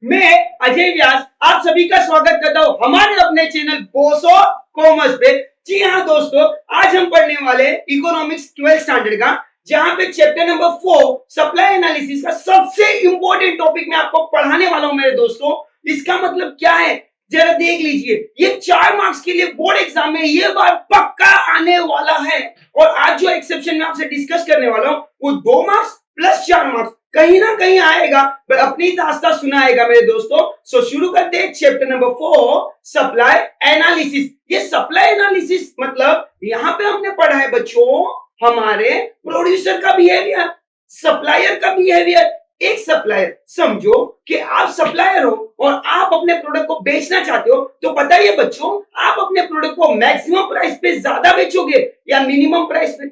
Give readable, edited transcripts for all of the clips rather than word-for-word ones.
मैं अजय व्यास आप सभी का स्वागत करता हूं हमारे अपने चैनल बॉस ऑफ कॉमर्स पे। जी हाँ दोस्तों, आज हम पढ़ने वाले इकोनॉमिक्स 12th स्टैंडर्ड का, जहां पे चैप्टर नंबर 4 सप्लाई एनालिसिस का सबसे इंपॉर्टेंट टॉपिक मैं आपको पढ़ाने वाला हूं मेरे दोस्तों। इसका मतलब क्या है जरा देख लीजिए। ये 4 मार्क्स के लिए बोर्ड एग्जाम में ये बार पक्का आने वाला है। और आज जो एक्सेप्शन में आपसे डिस्कस करने वाला हूं वो 2 मार्क्स प्लस 4 मार्क्स कहीं ना कहीं आएगा, पर अपनी दास्तां सुनाएगा मेरे दोस्तों। सो शुरू करते हैं चैप्टर नंबर 4 सप्लाई एनालिसिस। ये सप्लाई एनालिसिस मतलब यहां पे हमने पढ़ा है बच्चों हमारे प्रोड्यूसर का बिहेवियर, सप्लायर का बिहेवियर। एक सप्लायर, समझो कि आप सप्लायर हो और आप अपने प्रोडक्ट को बेचना चाहते हो, तो बताइए बच्चों आप अपने प्रोडक्ट को मैक्सिमम प्राइस पे ज्यादा बेचोगे या मिनिमम प्राइस पे?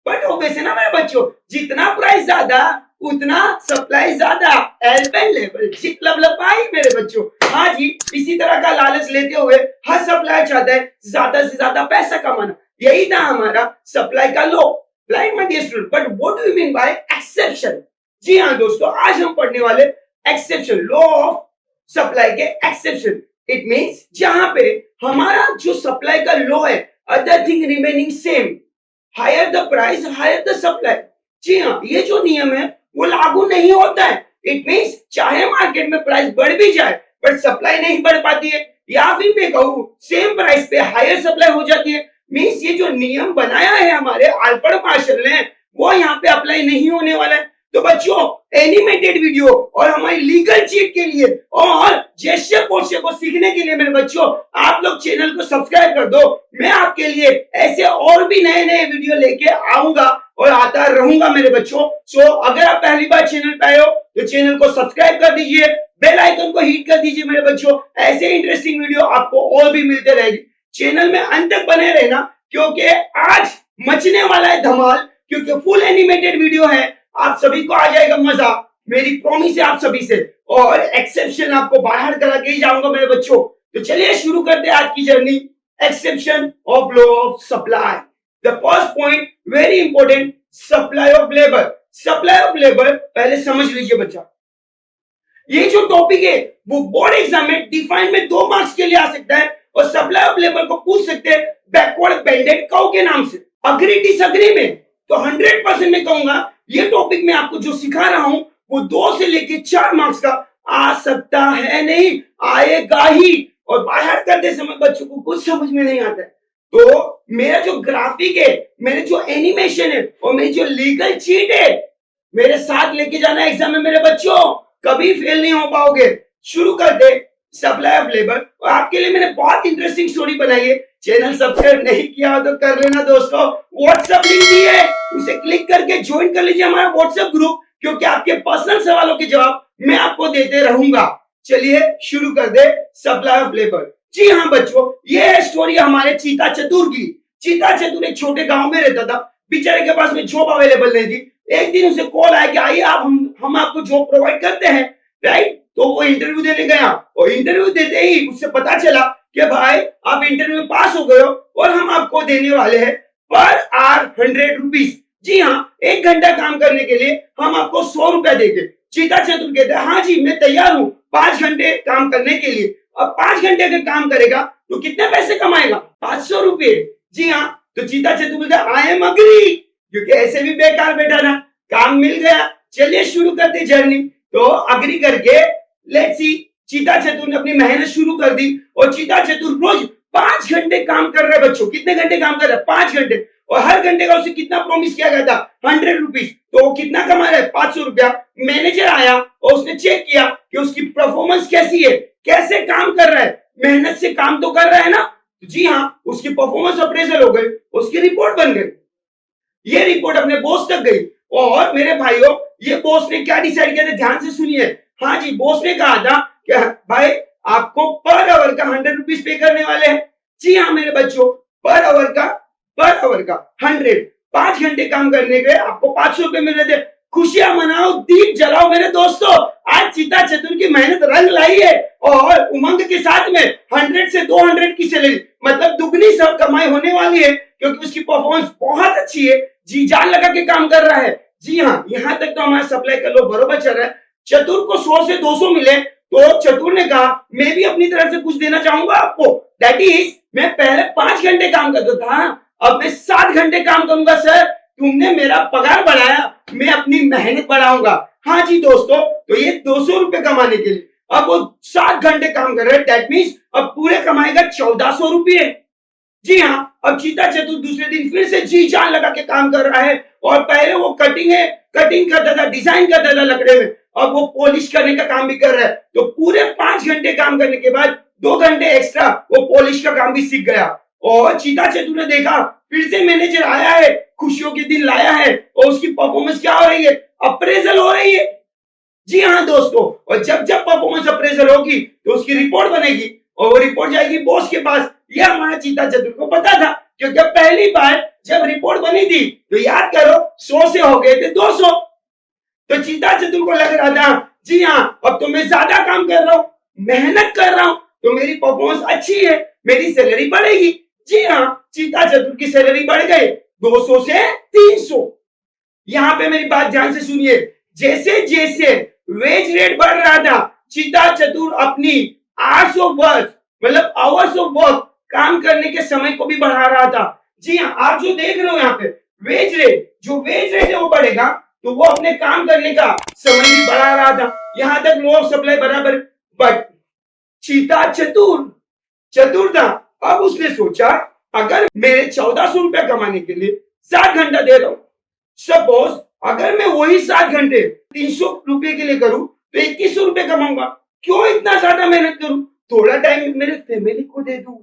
बट ऑब्वियस है ना मेरे बच्चों, जितना प्राइस ज्यादा उतना सप्लाई ज्यादा। एल्पेन लेवल चिपलपलपाई मेरे बच्चों। हाँ जी, इसी तरह का लालच लेते हुए हर सप्लायर चाहता है ज्यादा से ज्यादा पैसा कमाना। यही था हमारा सप्लाई का law. Like my dear student, but what do you mean by exception? जी हाँ दोस्तों, आज हम पढ़ने वाले एक्सेप्शन, लॉ ऑफ सप्लाई के एक्सेप्शन। इट मींस जहां पे हमारा जो सप्लाई का लॉ है, other thing remaining same, higher the price higher the supply. जी हाँ, ये जो नियम है वो लागू नहीं होता है। इट मींस चाहे मार्केट में प्राइस बढ़ भी जाए बट सप्लाई नहीं बढ़ पाती है, या फिर मैं कहूं सेम प्राइस पे हायर सप्लाई हो जाती है। मींस ये जो नियम बनाया है हमारे अल्फ्रेड मार्शल ने, वो यहाँ पे अप्लाई नहीं होने वाला है। तो बच्चों एनिमेटेड वीडियो और हमारी लीगल चीट के लिए और जेस्चर पोस्चर को सीखने के लिए मेरे बच्चों आप लोग चैनल को सब्सक्राइब कर दो। मैं आपके लिए ऐसे और भी नए नए वीडियो लेके आऊंगा और आता रहूंगा मेरे बच्चों। सो अगर आप पहली बार चैनल पे आए हो तो चैनल को सब्सक्राइब कर दीजिए, बेल आइकन को हिट कर दीजिए मेरे बच्चों। ऐसे इंटरेस्टिंग वीडियो आपको और भी मिलते रहेगी। चैनल में अंत तक बने रहना, क्योंकि आज मचने वाला है धमाल, क्योंकि फुल एनिमेटेड वीडियो है। आप सभी को आ जाएगा मजा, मेरी प्रॉमिस है आप सभी से। और एक्सेप्शन आपको बाहर करा के ही जाऊंगा मेरे बच्चों। तो चलिए शुरू करते हैं आज की journey. Exception of law of supply. The first point very important, supply of labour. Supply of labour पहले समझ लीजिए बच्चा। ये जो टॉपिक है वो बोर्ड एग्जाम में डिफाइन में 2 मार्क्स के लिए आ सकता है, और सप्लाई ऑफ लेबर को पूछ सकते हैं बैकवर्ड बेंडेड कर्व के नाम से। अग्री डिसएग्री में तो 100% मैं कहूंगा ये टॉपिक में आपको जो सिखा रहा हूं वो 2 से लेके 4 मार्क्स का आ सकता है, नहीं आएगा ही। और बाहर करते समय बच्चों को कुछ समझ में नहीं आता है, तो मेरा जो ग्राफिक है, मेरे जो एनिमेशन है और मेरी जो लीगल चीट है, मेरे साथ लेके जाना एग्जाम में मेरे बच्चों, कभी फेल नहीं हो पाओगे। शुरू कर दे सप्लाई ऑफ लेबर। और आपके लिए मैंने बहुत इंटरेस्टिंग स्टोरी बनाई है। चैनल सब्सक्राइब नहीं किया हो तो कर लेना दोस्तों। व्हाट्सएप लिंक दी है, उसे क्लिक करके ज्वाइन कर लीजिए हमारा व्हाट्सएप ग्रुप, क्योंकि आपके पर्सनल सवालों के जवाब मैं आपको देते रहूंगा। चलिए शुरू कर दे सप्लाई ऑफ लेबर। जी हाँ बच्चों, ये है स्टोरी हमारे चीता चतुर की। चीता चतुर एक छोटे गांव में रहता था, बेचारे के पास में जॉब अवेलेबल नहीं थी। एक दिन उसे कॉल आया कि आइए आप हम आपको जॉब प्रोवाइड करते हैं, राइट। तो वो इंटरव्यू देने गया, और इंटरव्यू देते ही उससे पता चला कि भाई आप इंटरव्यू में पास हो गए हो और हम आपको देने वाले हैं पर आवर 100 रुपीज। जी हाँ, 1 घंटा काम करने के लिए हम आपको 100 रुपया देंगे। चीता चतुर कहते हैं हाँ जी मैं तैयार हूँ 5 घंटे काम करने के लिए। अब 5 घंटे अगर काम करेगा तो कितने पैसे कमाएगा? 500 रुपए। जी हाँ, तो चीता चतुर बोलता है आई एम अग्री, क्योंकि ऐसे भी बेकार बैठा था, काम मिल गया। चलिए शुरू करते जर्नी। तो अग्री करके लेट्स सी, चीता चतुर ने अपनी मेहनत शुरू कर दी, और चीता चतुर रोज 5 घंटे काम कर रहे हैं बच्चों। कितने घंटे काम कर रहे हैं? 5 घंटे। और हर घंटे का उसे कितना प्रॉमिस किया गया था? 100 रुपीज। तो वो कितना कमा रहा है? 500 रुपया। मैनेजर आया और उसने चेक किया कि उसकी परफॉर्मेंस कैसी है, कैसे काम कर रहा है, मेहनत से काम तो कर रहा है ना। जी हाँ, उसकी परफॉर्मेंस अप्रेजल हो गई, उसकी रिपोर्ट बन गई। ये रिपोर्ट अपने बॉस तक गई, और मेरे भाइयों ये बॉस ने क्या डिसाइड किया था, ध्यान से सुनिए। हाँ जी, बॉस ने कहा था कि भाई आपको पर आवर का 100 रुपीज पे करने वाले हैं। जी हाँ मेरे बच्चों, पर आवर का 100। 5 घंटे काम करने के आपको 500 रुपए मिल रहे थे। खुशियां मनाओ, दीप जलाओ मेरे दोस्तों, आज चीता चतुर की मेहनत रंग लाई है। और उमंग के साथ में 100 से 200 की सैलरी, मतलब दुगनी सब कमाई होने वाली है, क्योंकि उसकी परफॉर्मेंस बहुत अच्छी है, जी जान लगा के काम कर रहा है। जी हाँ, यहाँ तक तो हमारा सप्लाई का लो बरोबर चल रहा है। चतुर को 100 से 200 मिले तो चतुर ने कहा मैं भी अपनी तरफ से कुछ देना चाहूंगा आपको, दैट इज मैं पहले 5 घंटे काम करता था, अब मैं 7 घंटे काम करूंगा सर, तुमने मेरा पगार बढ़ाया, मैं अपनी मेहनत बढ़ाऊंगा। हाँ जी दोस्तों, तो ये 200 रुपए कमाने के लिए अब वो 7 घंटे काम कर रहे हैं, दैट मीन्स अब पूरे कमाएगा 1400 रुपये। जी हाँ, अब चीता चतुर दूसरे दिन फिर से जी जान लगा के काम कर रहा है, और पहले वो कटिंग करता था, डिजाइन करता था लकड़े में, अब वो पॉलिश करने का काम भी कर रहा है। तो पूरे 5 घंटे काम करने के बाद 2 घंटे एक्स्ट्रा वो पॉलिश का काम भी सीख गया। और चीता चतुर ने देखा फिर से मैनेजर आया है, खुशियों के दिन लाया है, और उसकी परफॉर्मेंस क्या हो रही है, अप्रेजल हो रही है। जी हाँ दोस्तों, और जब जब परफॉर्मेंस अप्रेजल होगी तो उसकी रिपोर्ट बनेगी, और वो रिपोर्ट जाएगी बॉस के पास। यह हमारा चीता चतुर को पता था, क्योंकि पहली बार जब रिपोर्ट बनी थी तो याद करो 100 से हो गए थे 200। तो चीता चतुर को लग रहा था जी हाँ, अब तो मैं ज्यादा काम कर रहा हूँ, मेहनत कर रहा हूँ, तो मेरी परफॉर्मेंस अच्छी है, मेरी सैलरी बढ़ेगी। जी हाँ, चीता चतुर की सैलरी बढ़ गई 200 से 300। यहाँ पे मेरी बात ध्यान से सुनिए, जैसे जैसे वेज रेट बढ़ रहा था, चीता चतुर अपनी आवर्स ऑफ वर्क मतलब आवर्स ऑफ वर्क काम करने के समय को भी बढ़ा रहा था। जी हाँ, आप जो देख रहे हो यहाँ पे वेज रेट है वो बढ़ेगा, तो वो अपने काम करने का समय भी बढ़ा रहा था। यहाँ तक लो ऑफ सप्लाई बराबर, बट चीता चतुर था। अब उसने सोचा अगर मेरे 1400 रुपया कमाने के लिए 7 घंटा दे रहा हूं, सपोज अगर मैं वही 7 घंटे 300 रुपए के लिए करूं तो 2100 रुपए कमाऊंगा। क्यों इतना ज्यादा मेहनत करूं, थोड़ा टाइम मेरे फैमिली को दे दूं,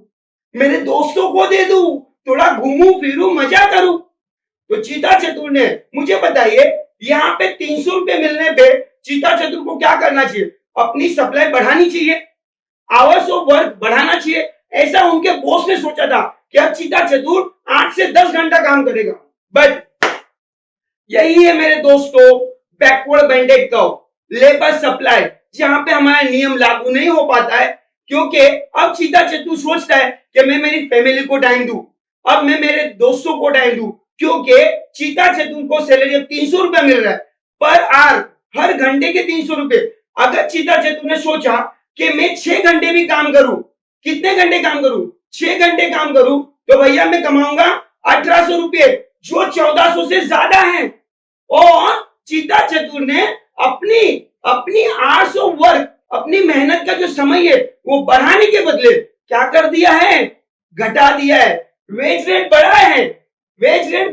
मेरे दोस्तों को दे दूं, थोड़ा घूमूं फिरूं मजा करूं। तो चीता चतुर ने, मुझे बताइए यहाँ पे 300 रुपए मिलने पे चीता चतुर को क्या करना चाहिए, अपनी सप्लाई बढ़ानी चाहिए, आवर्स ऑफ वर्क बढ़ाना चाहिए। ऐसा उनके बॉस ने सोचा था कि अब चीता चतुर 8 से 10 घंटा काम करेगा। बट यही है मेरे दोस्तों बैकवर्ड बैंडेड कर्व, लेबर सप्लाई, जहां पे हमारा नियम लागू नहीं हो पाता है, क्योंकि अब चीता चतुर सोचता है कि मैं मेरी फैमिली को टाइम दूं, अब मैं मेरे दोस्तों को टाइम दूं, क्योंकि चीता चतुर को सैलरी अब 300 रुपया मिल रहा है पर आवर, हर घंटे के 300 रुपए। अगर चीता चतुर ने सोचा कि मैं 6 घंटे भी काम करूं, कितने घंटे काम करूं, 6 घंटे काम करूं, तो भैया मैं कमाऊंगा 1800 रुपये, जो 1400 से ज्यादा है। और चीता चतुर ने अपनी आवर्स ऑफ वर्क, अपनी मेहनत का जो समय है वो बढ़ाने के बदले क्या कर दिया है, घटा दिया है। वेज रेट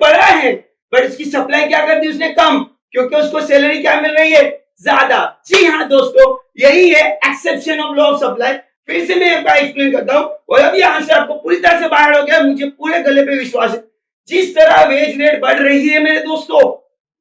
बढ़ा है पर इसकी सप्लाई क्या कर दी उसने, कम, क्योंकि उसको सैलरी क्या मिल रही है, ज्यादा। जी हाँ दोस्तों, यही है exception of law of supply. फिर से मैं आपका एक्सप्लेन करता हूँ, और अब यहाँ से आपको पूरी तरह से बाहर हो गया, मुझे पूरे गले पे विश्वास है। जिस तरह वेज रेट बढ़ रही है मेरे दोस्तों,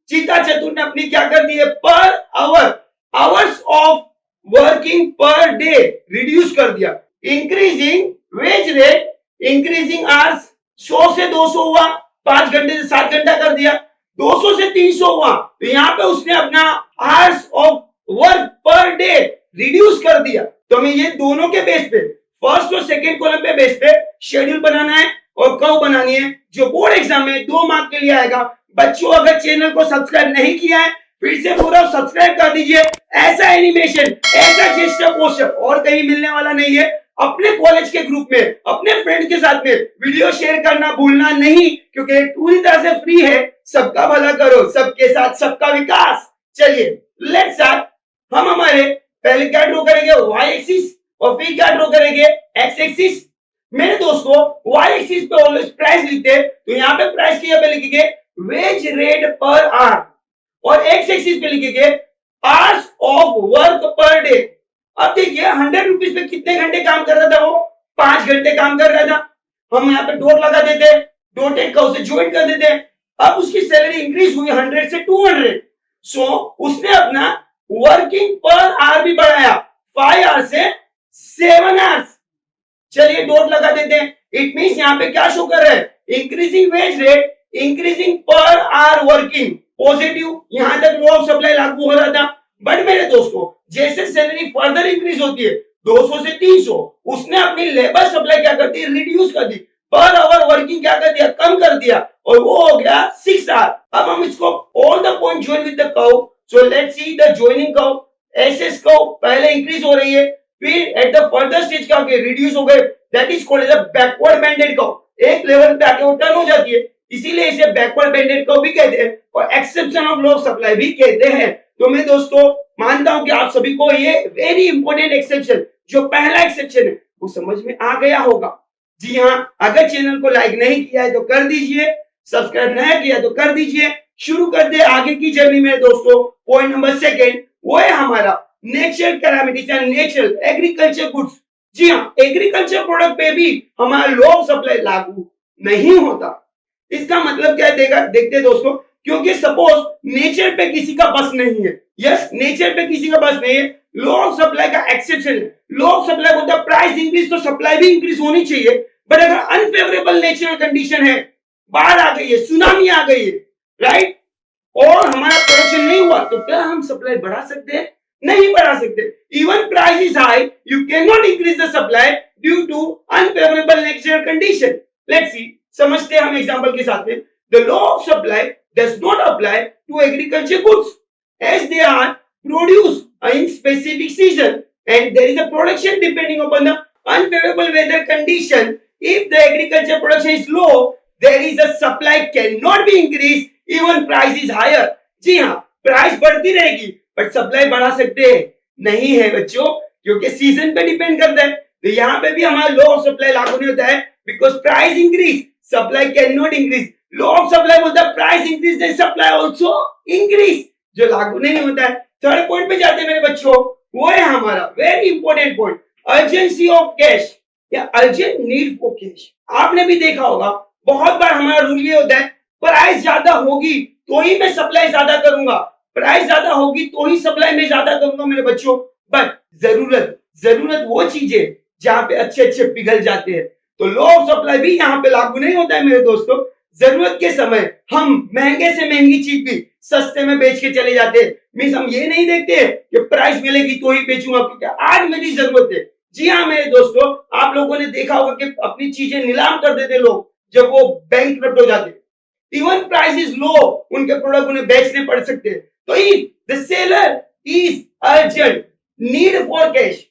चीता चतुर ने अपनी क्या कर दी है, per hour, hours of working per day reduce कर दिया। Increasing wage rate, increasing hours, 100 से 200 हुआ, 5 घंटे से 7 घंटा कर दिया, 200 से 300 हुआ, तो यहाँ पे उसने अपना hours of work per day reduce कर दिया। तो हमें ये दोनों के बेस पे, फर्स्ट और सेकंड कॉलम पे बेस पे शेड्यूल बनाना है और कर्व बनानी है, जो बोर्ड एग्जाम में 2 मार्क के लिए आएगा। बच्चों अगर चैनल को सब्सक्राइब नहीं किया है फिर से पूरा सब्सक्राइब कर दीजिए। ऐसा एनिमेशन, ऐसा जेस्चर पोस्टर और कहीं मिलने वाला नहीं है। अपने कॉलेज के ग्रुप में, अपने फ्रेंड के साथ में वीडियो शेयर करना भूलना नहीं, क्योंकि पूरी तरह से फ्री है। सबका भला करो, सबके साथ सबका विकास। चलिए लेट्स स्टार्ट। हम हमारे पहले क्या ड्रॉ करेंगे, वाई एक्सिस, और फिर क्या ड्रॉ करेंगे, एक्स एक्सिस। मेरे दोस्तों वाई एक्सिस पे ऑलवेज प्राइस लिखते हैं, तो यहाँ पे प्राइस की पे लिखेंगे वेज रेट पर आवर, और एक्स एक्सिस पे लिखेंगे hours of work per day. अब देखिए 100 रुपीज पे कितने घंटे काम कर रहा था वो, 5 घंटे काम कर रहा था। हम यहाँ पे डॉट लगा देते, डॉटेड का उसे ज्वाइन कर देते। अब उसकी सैलरी इंक्रीज हुई 100 से 200, सो उसने अपना वर्किंग पर आवर भी बढ़ाया, 5 आवर्स से 7 आवर्स। चलिए डॉट लगा देते हैं। इट मींस यहाँ पे क्या शो कर रहा है, increasing wage rate, increasing per hour working, positive. यहां तक लॉ ऑफ सप्लाई लागू हो रहा था। बट मेरे दोस्तों जैसे सैलरी फर्दर इंक्रीज होती है 200 से 300, उसने अपनी लेबर सप्लाई क्या कर दी, रिड्यूस कर दी, पर आवर वर्किंग क्या कर दिया, कम कर दिया, और वो हो गया 6 आवर। अब हम इसको all the point join with the curve, so let's see the joining curve. एसेस को पहले इंक्रीज हो रही है, फिर एट द फर्दर स्टेज क्या हो गया, रिड्यूस हो गए, that is called as a backward bended curve. एक लेवल पे आके वो टर्न हो जाती है, इसीलिए इसे बैकवर्ड बेंडेड कर्व भी कहते हैं और exception of law of supply भी कहते हैं। तो मैं दोस्तों मानता हूं कि आप सभी को ये वेरी इंपॉर्टेंट एक्सेप्शन, जो पहला एक्सेप्शन है, वो समझ में आ गया होगा। जी हाँ, अगर चैनल को लाइक नहीं किया है तो कर दीजिए, सब्सक्राइब नहीं किया तो कर दीजिए। शुरू कर दे आगे की जर्नी में दोस्तों। पॉइंट नंबर सेकंड वो है हमारा natural calamities and natural agriculture goods. जी हाँ, एग्रीकल्चर प्रोडक्ट पे भी हमारा लॉ ऑफ सप्लाई लागू नहीं होता। इसका मतलब क्या है देखते दोस्तों, क्योंकि सपोज नेचर पे किसी का बस नहीं है, यस नेचर पे किसी का बस नहीं है, लॉ ऑफ सप्लाई का एक्सेप्शन है। लॉ ऑफ सप्लाई बोलता है प्राइस इंक्रीज तो सप्लाई भी इंक्रीज होनी चाहिए, बट अगर अनफेवरेबल नेचुरल कंडीशन है, बाढ़ आ गई है, सुनामी आ गई है, राइट, और हमारा प्रोडक्शन नहीं हुआ, तो क्या हम सप्लाई बढ़ा सकते हैं? नहीं बढ़ा सकते। Even price is high, you can not increase the supply due to unfavourable natural condition. Let's see, समझते हैं हम एग्जांपल के साथ में। The law of supply does not apply to agriculture goods as they are produced in specific season and there is a production depending upon the unfavorable weather condition. If the agriculture production is low, there is a supply cannot be increased, even price is higher. जी हाँ, price बढ़ती रहेगी but supply बढ़ा सकते हैं नहीं है बच्चों, क्योंकि सीजन पे डिपेंड करता है। तो यहाँ पे भी हमारा लॉ ऑफ सप्लाई लागू नहीं होता है, because price increase supply can not increase. Law of supply बोलता है price increase then supply also increase, जो लागू नहीं होता है। थर्ड पॉइंट पे जाते हैं मेरे बच्चों, वो है हमारा very important point, urgency of cash या अर्जेंट नीड फॉर कैश। आपने भी देखा होगा बहुत बार हमारा रूल ये होता है प्राइस ज्यादा होगी तो ही मैं सप्लाई ज्यादा करूंगा, प्राइस ज्यादा होगी तो ही सप्लाई में ज्यादा करूंगा मेरे बच्चों। बट जरूरत वो चीज है जहां पे अच्छे अच्छे पिघल जाते हैं। तो लॉ ऑफ सप्लाई भी यहाँ पे लागू नहीं होता है मेरे दोस्तों। जरूरत के समय हम महंगे से महंगी चीज भी सस्ते में बेच के चले जाते हैं। मींस हम ये नहीं देखते कि प्राइस मिलेगी तो ही बेचूंगा क्योंकि आज मेरी जरूरत है। जी हाँ मेरे दोस्तों, आप लोगों ने देखा होगा कि अपनी चीजें नीलाम कर देते लोग जब वो बैंकक्रप्ट हो जाते। इवन प्राइस इज लो, उनके प्रोडक्ट उन्हें बेचने पड़ सकते हैं। तो if the seller is urgent need for cash,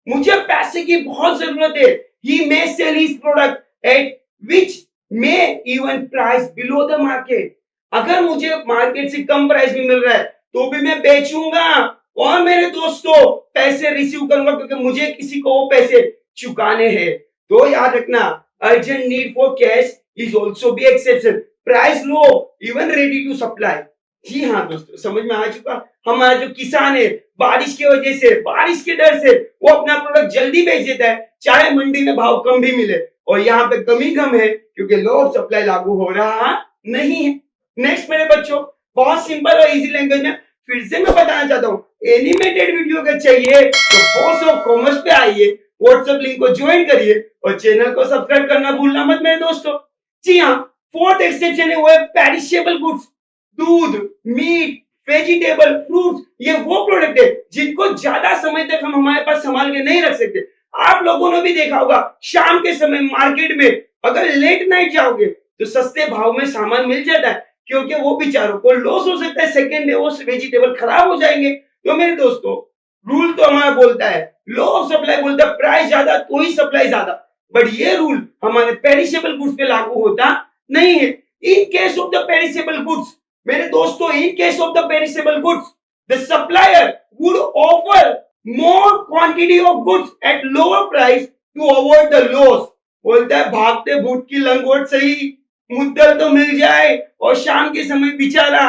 मुझे पैसे की बहुत जरूरत है, he may sell his product at which may even price below the market. अगर मुझे मार्केट से कम प्राइस भी मिल रहा है तो भी मैं बेचूंगा और मेरे दोस्तों पैसे रिसीव करूंगा क्योंकि मुझे किसी को वो पैसे चुकाने हैं। तो याद रखना, urgent need for cash is also be exception. Price low, even ready to supply. जी हाँ दोस्तों, समझ में आ चुका। हमारा जो किसान है बारिश की वजह से, बारिश के डर से वो अपना प्रोडक्ट जल्दी बेच देता है, चाहे मंडी में भाव कम भी मिले, और यहाँ पे कमी कम है क्योंकि लॉ ऑफ सप्लाई लागू हो रहा नहीं है। नेक्स्ट मेरे बच्चों, बहुत सिंपल और इजी लैंग्वेज में फिर से मैं बताना चाहता हूँ, एनिमेटेड वीडियो अगर चाहिए तो बॉस ऑफ कॉमर्स पे आइए, व्हाट्सएप लिंक को ज्वाइन करिए और चैनल को सब्सक्राइब करना भूलना मत मेरे दोस्तों। जी हाँ, फोर्थ एक्सेप्शन है वो है पेरिशेबल गुड्स। दूध, मीट, वेजिटेबल, फ्रूट्स, ये वो प्रोडक्ट है जिनको ज्यादा समय तक हम हमारे पास संभाल के नहीं रख सकते। आप लोगों ने भी देखा होगा शाम के समय मार्केट में अगर लेट नाइट जाओगे तो सस्ते भाव में सामान मिल जाता है, क्योंकि वो बेचारों को लॉस हो सकता है, सेकेंड डे वो वेजिटेबल खराब हो जाएंगे। तो मेरे दोस्तों रूल तो हमारा बोलता है, लॉ ऑफ सप्लाई बोलता है प्राइस ज्यादा तो ही सप्लाई ज्यादा, बट ये रूल हमारे पेरिशेबल गुड्स पे लागू होता नहीं है। In case of the perishable goods मेरे दोस्तों, in case of the perishable goods the supplier would offer more quantity of goods at lower price to avoid the loss। बोलता है भागते भूत की लंगोट सही, मुद्दल तो मिल जाए, और शाम के समय बेचारा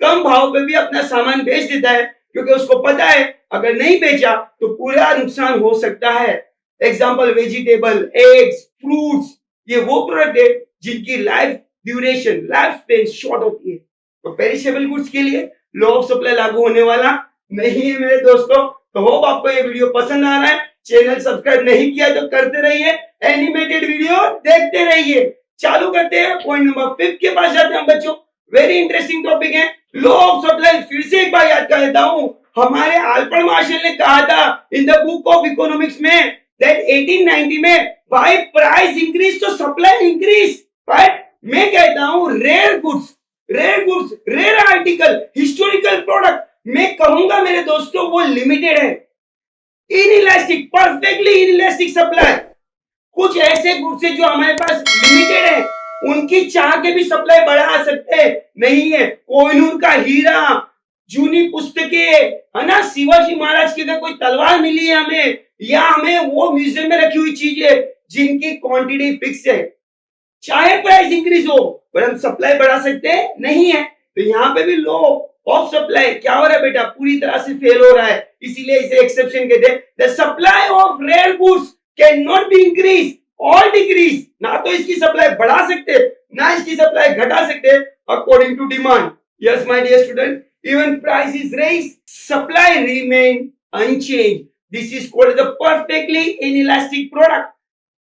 कम भाव पे भी अपना सामान बेच देता है क्योंकि उसको पता है अगर नहीं बेचा तो पूरा नुकसान हो सकता है। एग्जाम्पल वेजिटेबल, एग्स, फ्रूट्स, ये वो प्रोडक्ट है जिनकी life duration, life span short होती है। तो पेरिशेबल गुड्स के लिए लॉ ऑफ सप्लाई लागू होने वाला नहीं है मेरे दोस्तों। तो होप आपको ये वीडियो पसंद आ रहा है। चैनल सब्सक्राइब नहीं किया तो करते रहिए, एनिमेटेड वीडियो देखते रहिए। चालू करते हैं, पॉइंट नंबर 5 के पास जाते हैं बच्चों। वेरी इंटरेस्टिंग टॉपिक है लॉ ऑफ सप्लाई। फिर से एक बार याद कर देता हूं, हमारे अल्फ्रेड मार्शल ने कहा था in the book of economics में दैट 1890 में बाय प्राइस इंक्रीज तो सप्लाई इंक्रीज। बट मैं कहता हूं rare goods, rare article, historical product मैं कहूंगा मेरे दोस्तों वो लिमिटेड है। Inelastic, perfectly inelastic supply. कुछ ऐसे गुड्स है जो हमारे पास लिमिटेड है, उनकी चाह के भी सप्लाई बढ़ा सकते नहीं है। कोहिनूर का हीरा, जूनी पुस्तकें, है ना, शिवाजी महाराज की अगर कोई तलवार मिली है हमें, या हमें वो म्यूजियम में रखी हुई चीजें जिनकी क्वांटिटी फिक्स है, चाहे प्राइस इंक्रीज हो, पर हम सप्लाई बढ़ा सकते नहीं है। तो यहाँ पे भी लो ऑफ सप्लाई क्या हो रहा है बेटा, पूरी तरह से फेल हो रहा है। इसीलिए इसे एक्सेप्शन कहते हैं। The supply of rare goods can not be increase और डिक्रीज। ना तो इसकी सप्लाई बढ़ा सकते, ना इसकी सप्लाई घटा सकते according to demand. Yes my dear student, even price is raise, supply remain unchange. This is called the perfectly inelastic product,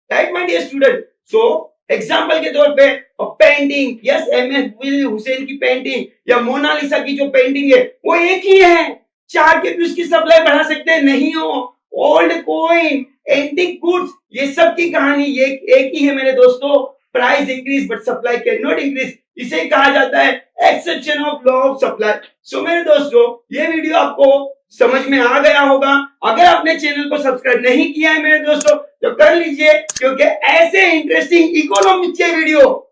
right my dear student. So example के तौर पे पेंटिंग, यस, एमएफ हुसैन की painting या Mona Lisa की जो painting है वो एक ही है, चार के भी उसकी सप्लाई बढ़ा सकते हैं नहीं हो। ओल्ड कॉइन, एंटिक गुड्स, ये सब की कहानी ये एक ही है मेरे दोस्तों। Price increase but supply can not increase, इसे कहा जाता है exception of law of supply. So मेरे दोस्तों ये वीडियो आपको समझ में आ गया होगा। अगर आपने चैनल को सब्सक्राइब नहीं किया है मेरे दोस्तों तो कर लीजिए, क्योंकि ऐसे इंटरेस्टिंग इकोनॉमिक्स के वीडियो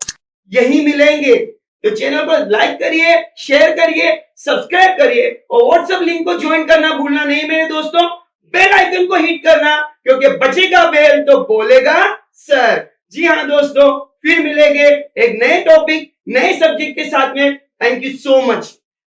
यही मिलेंगे। तो चैनल को लाइक करिए, शेयर करिए, सब्सक्राइब करिए और व्हाट्सएप लिंक को ज्वाइन करना भूलना नहीं मेरे दोस्तों। बेल आइकन को हिट करना, क्योंकि बजेगा बेल तो बोलेगा सर। जी हाँ दोस्तों, फिर मिलेंगे एक नए टॉपिक, नए सब्जेक्ट के साथ में। Thank you so much.